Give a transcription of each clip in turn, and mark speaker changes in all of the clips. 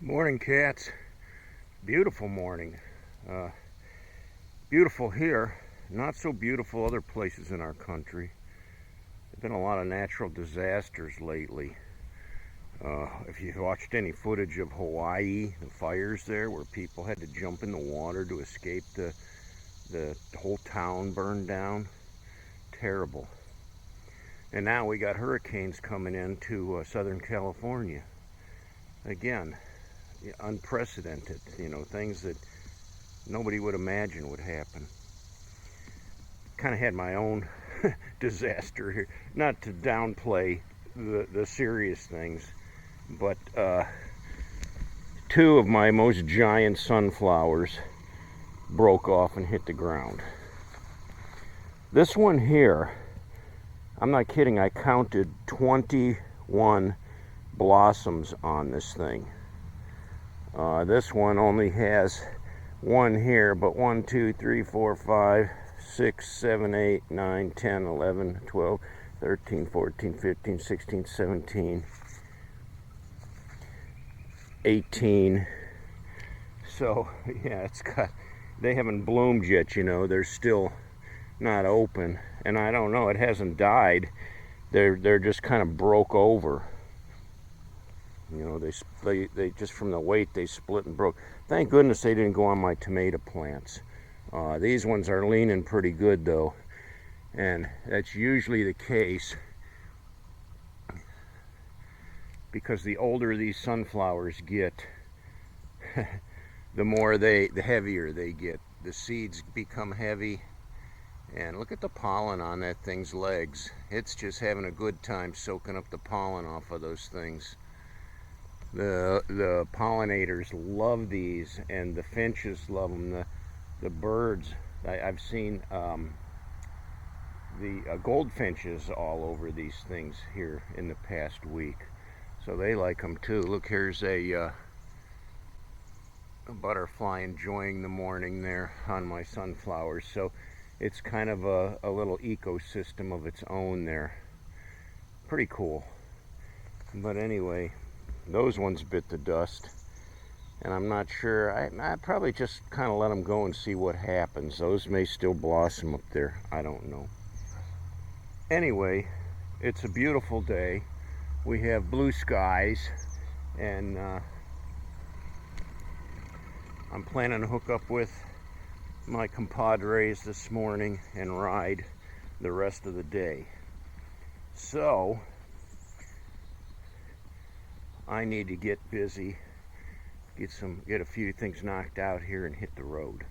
Speaker 1: Morning, cats. Beautiful morning. Beautiful here. Not so beautiful other places in our country. There've been a lot of natural disasters lately. If you've watched any footage of Hawaii, the fires there where people had to jump in the water to escape the whole town burned down. Terrible. And now we got hurricanes coming into Southern California. Again, unprecedented, things that nobody would imagine would happen. Kind of had my own disaster here. Not to downplay the serious things, but two of my most giant sunflowers broke off and hit the ground. This one here, I'm not kidding, I counted 21 blossoms on this thing. This one only has one here, but 1, 2, 3, 4, 5, 6, 7, 8, 9, 10, 11, 12, 13, 14, 15, 16, 17, 18. So, yeah, they haven't bloomed yet, they're still not open. And I don't know, it hasn't died. They're just kind of broke over. They just from the weight they split and broke. Thank goodness they didn't go on my tomato plants. These ones are leaning pretty good though, and that's usually the case because the older these sunflowers get, the heavier they get. The seeds become heavy, and look at the pollen on that thing's legs. It's just having a good time soaking up the pollen off of those things. The pollinators love these, and the finches love them. The birds, I've seen the goldfinches all over these things here in the past week, so they like them too. Look, here's a butterfly enjoying the morning there on my sunflowers. So it's kind of a little ecosystem of its own there. Pretty cool. But anyway, those ones bit the dust, and I'm not sure. I probably just kind of let them go and see what happens. Those may still blossom up there. I don't know. Anyway, it's a beautiful day. We have blue skies, and I'm planning to hook up with my compadres this morning and ride the rest of the day. So I need to get busy, get a few things knocked out here and hit the road.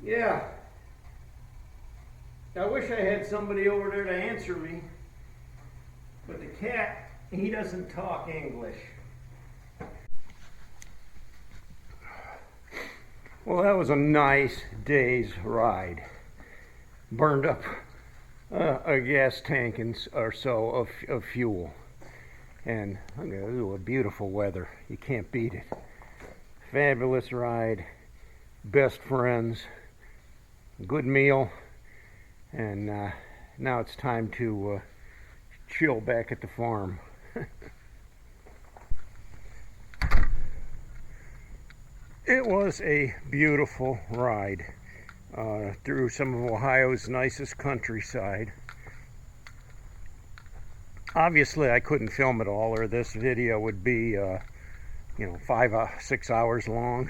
Speaker 1: Yeah. I wish I had somebody over there to answer me. But the cat, he doesn't talk English. Well, that was a nice day's ride. Burned up a gas tank or so of fuel. And ooh, beautiful weather. You can't beat it. Fabulous ride. Best friends. Good meal. And now it's time to chill back at the farm. It was a beautiful ride through some of Ohio's nicest countryside. Obviously, I couldn't film it all, or this video would be, 5-6 hours long.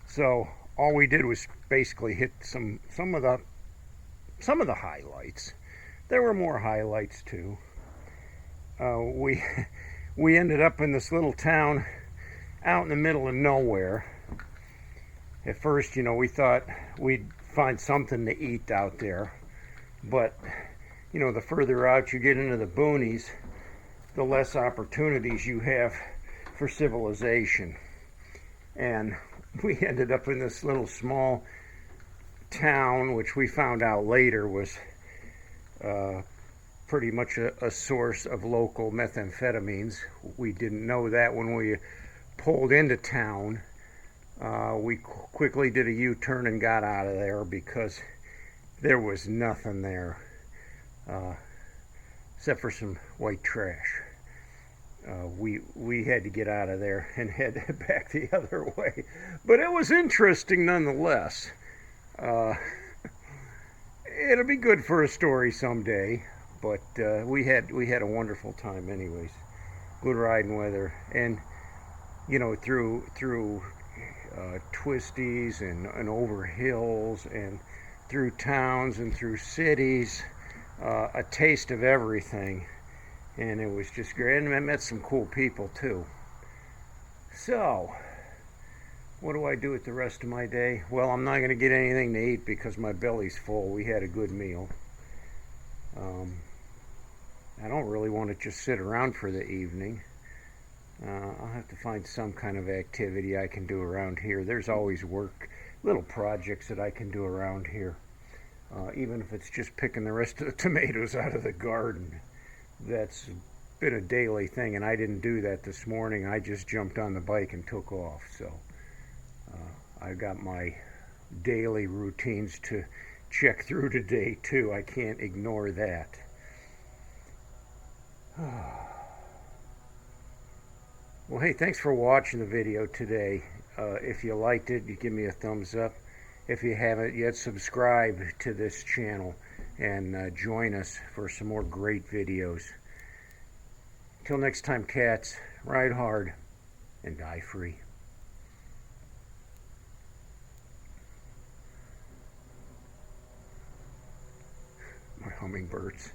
Speaker 1: So all we did was basically hit some of the highlights. There were more highlights too. We ended up in this little town out in the middle of nowhere. At first, we thought we'd find something to eat out there, but the further out you get into the boonies, the less opportunities you have for civilization. And we ended up in this little small town, which we found out later was pretty much a source of local methamphetamines. We didn't know that when we pulled into town. We quickly did a U-turn and got out of there because there was nothing there except for some white trash. We had to get out of there and head back the other way, but it was interesting nonetheless. It'll be good for a story someday, but we had a wonderful time anyways. Good riding weather, and through twisties and over hills and through towns and through cities, a taste of everything, and it was just great. And I met some cool people too. So what do I do with the rest of my day? Well, I'm not going to get anything to eat because my belly's full. We had a good meal. I don't really want to just sit around for the evening. I'll have to find some kind of activity I can do around here. There's always work, little projects that I can do around here. Even if it's just picking the rest of the tomatoes out of the garden. That's been a daily thing, and I didn't do that this morning. I just jumped on the bike and took off. So I got my daily routines to check through today too. I can't ignore that. Well, hey, thanks for watching the video today. If you liked it, you give me a thumbs up. If you haven't yet, subscribe to this channel and join us for some more great videos. Till next time, cats, ride hard and die free. My hummingbirds.